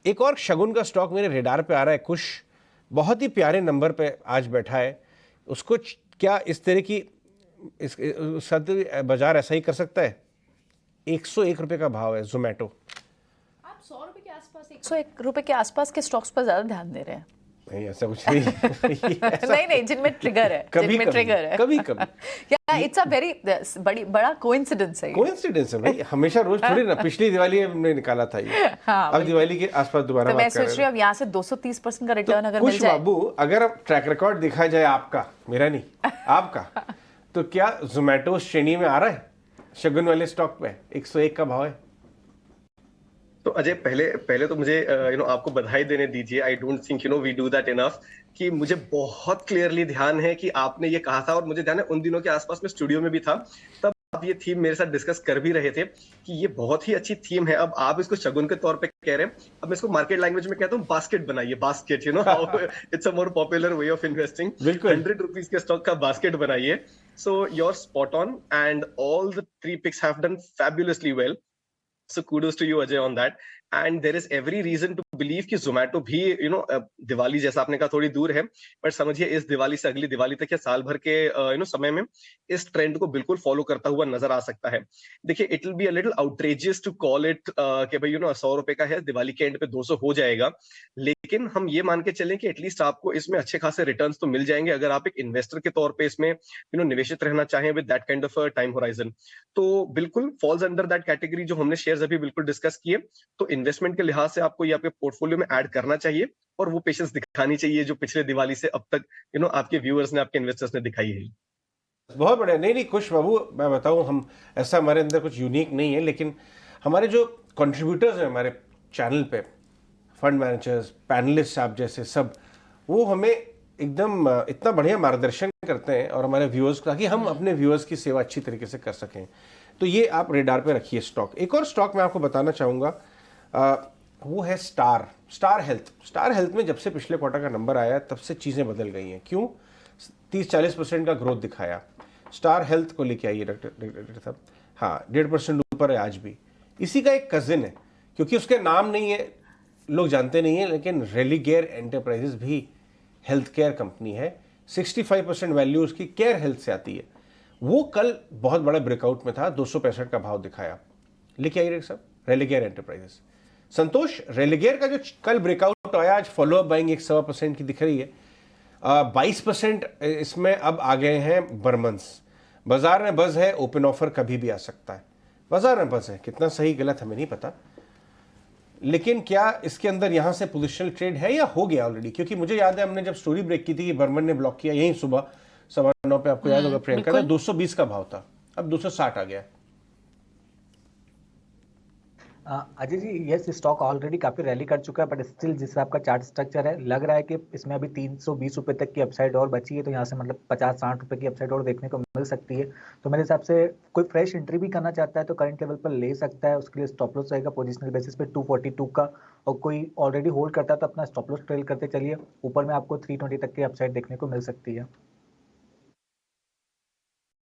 एक और शगुन का स्टॉक मेरे रेडार पे आ रहा है, कुश, बहुत ही प्यारे नंबर पे आज बैठा है। उसको क्या इस तरह की बाजार ऐसा ही कर सकता है? 101 रुपए का भाव है जोमेटो। आप 100 रुपए के आसपास, 101 रुपए के आसपास के स्टॉक्स पर ज्यादा ध्यान दे रहे हैं। नहीं, ऐसा कुछ नहीं नहीं, जिनमें ट्रिगर है, जिनमें ट्रिगर है कभी कभी या इट्स अ वेरी बड़ा कोइंसिडेंस है। कोइंसिडेंस है भाई, हमेशा रोज थोड़ी ना। पिछली दिवाली हमने निकाला था ये। हाँ, अब दिवाली के आसपास दोबारा तो मैं सोच रही हूँ अब यहाँ से 230% का रिटर्न अगर मिल जाए। बाबू, अगर अब ट्रैक रिकॉर्ड दिखा जाए आपका, मेरा नहीं आपका, तो क्या जोमेटो श्रेणी में आ रहा है शगुन वाले स्टॉक पे? 101 का भाव है। तो अजय, पहले तो मुझे आपको बधाई देने दीजिए। I don't think we do that enough. कि मुझे बहुत क्लियरली ध्यान है कि आपने ये कहा था, और मुझे ध्यान है उन दिनों के आसपास में स्टूडियो में भी था, तब आप ये थीम मेरे साथ डिस्कस कर भी रहे थे कि ये बहुत ही अच्छी थीम है। अब आप इसको शगुन के तौर पे कह रहे हैं, अब मैं इसको मार्केट लैंग्वेज में कहता हूँ बास्केट बनाइए। Basket, it's a more popular way of investing. 100 rupees के स्टॉक का बास्केट बनाइए। So your spot on, and all the 3 picks have done fabulously well. So kudos to you, Ajay, on that. And there is every reason to believe कि Zomato भी दिवाली जैसा आपने कहा थोड़ी दूर है, पर समझिए इस दिवाली से अगली दिवाली तक या साल भर के समय में इस ट्रेंड को बिल्कुल फॉलो करता हुआ नजर आ सकता है। देखिए, it will be a little outrageous to call it कि भाई 100 रुपए का है, दिवाली के एंड पे 200 हो जाएगा, लेकिन हम ये मान के चलें कि एटलीस्ट आपको इसमें अच्छे खासे रिटर्न्स तो मिल जाएंगे अगर आप एक इन्वेस्टर के तौर पे इसमें निवेशित रहना चाहें with that kind of time horizon. तो बिल्कुल फॉल्स अंडर दैट कैटेगरी जो हमने शेयर्स अभी बिल्कुल डिस्कस किए। तो इन्वेस्टमेंट के लिहाज से आपको ये आपके पोर्टफोलियो में ऐड करना चाहिए, और वो पेशेंस दिखानी चाहिए जो पिछले दिवाली से अब तक आपके व्यूअर्स ने, आपके इन्वेस्टर्स ने दिखाई है। बहुत बढ़िया। नहीं कुश बाबू, मैं बताऊं, हम ऐसा हमारे अंदर कुछ यूनिक नहीं है, लेकिन हमारे जो कंट्रीब्यूटर्स हैं हमारे चैनल पे, फंड मैनेजर्स, पैनलिस्ट आप जैसे सब, वो हमें एकदम इतना बढ़िया मार्गदर्शन करते हैं और हमारे व्यूअर्स, ताकि हम अपने व्यूअर्स की सेवा अच्छी तरीके से कर सकें। तो ये आप रेडार पे रखिए स्टॉक। एक और स्टॉक मैं आपको बताना चाहूँगा, वो है स्टार हेल्थ में जब से पिछले क्वार्टर का नंबर आया तब से चीज़ें बदल गई हैं। क्यों? 30-40% का ग्रोथ दिखाया। स्टार हेल्थ को लेके आइए डॉक्टर साहब। हाँ, 1.5% ऊपर है आज भी। इसी का एक कजिन है, क्योंकि उसके नाम नहीं है, लोग जानते नहीं है, लेकिन रेलिगेयर एंटरप्राइजेस भी हेल्थ केयर कंपनी है। 65% वैल्यू उसकी केयर हेल्थ से आती है। वो कल बहुत बड़ा ब्रेकआउट में था, 265 का भाव दिखाया। लेके आइए साहब, रेलिगेयर एंटरप्राइजेस। संतोष, रेलिगेयर का जो कल ब्रेकआउट आया, आज फॉलोअप बाइंग 1.25% की दिख रही है। 22% इसमें अब आ गए हैं बर्मन्स। बाजार में बज़ है, ओपन ऑफर कभी भी आ सकता है। बाजार में बज़ है, कितना सही गलत हमें नहीं पता, लेकिन क्या इसके अंदर यहां से पोजिशनल ट्रेड है या हो गया ऑलरेडी? क्योंकि मुझे याद है हमने जब स्टोरी ब्रेक की थी कि बर्मन ने ब्लॉक किया यहीं सुबह 9:15 पे, आपको याद होगा प्रियंका, 220 का भाव था, अब 260 आ गया। Ajay ji, yes, stock already काफी रैली कर चुका है, बट स्टिल जिस हिसाब का चार्ट स्ट्रक्चर है, लग रहा है कि इसमें अभी 320 रुपए तक की अपसाइड और बची है। तो यहाँ से मतलब 50-60 रुपए की अपसाइड और देखने को मिल सकती है। तो मेरे हिसाब से कोई फ्रेश एंट्री भी करना चाहता है तो करंट लेवल पर ले सकता है। उसके लिए स्टॉप लॉस रहेगा पोजिशनल बेसिस पे 242 का, और कोई ऑलरेडी होल्ड करता है तो अपना स्टॉप लॉस ट्रेल करते चलिए। ऊपर में आपको 320 तक की अपसाइड देखने को मिल सकती है।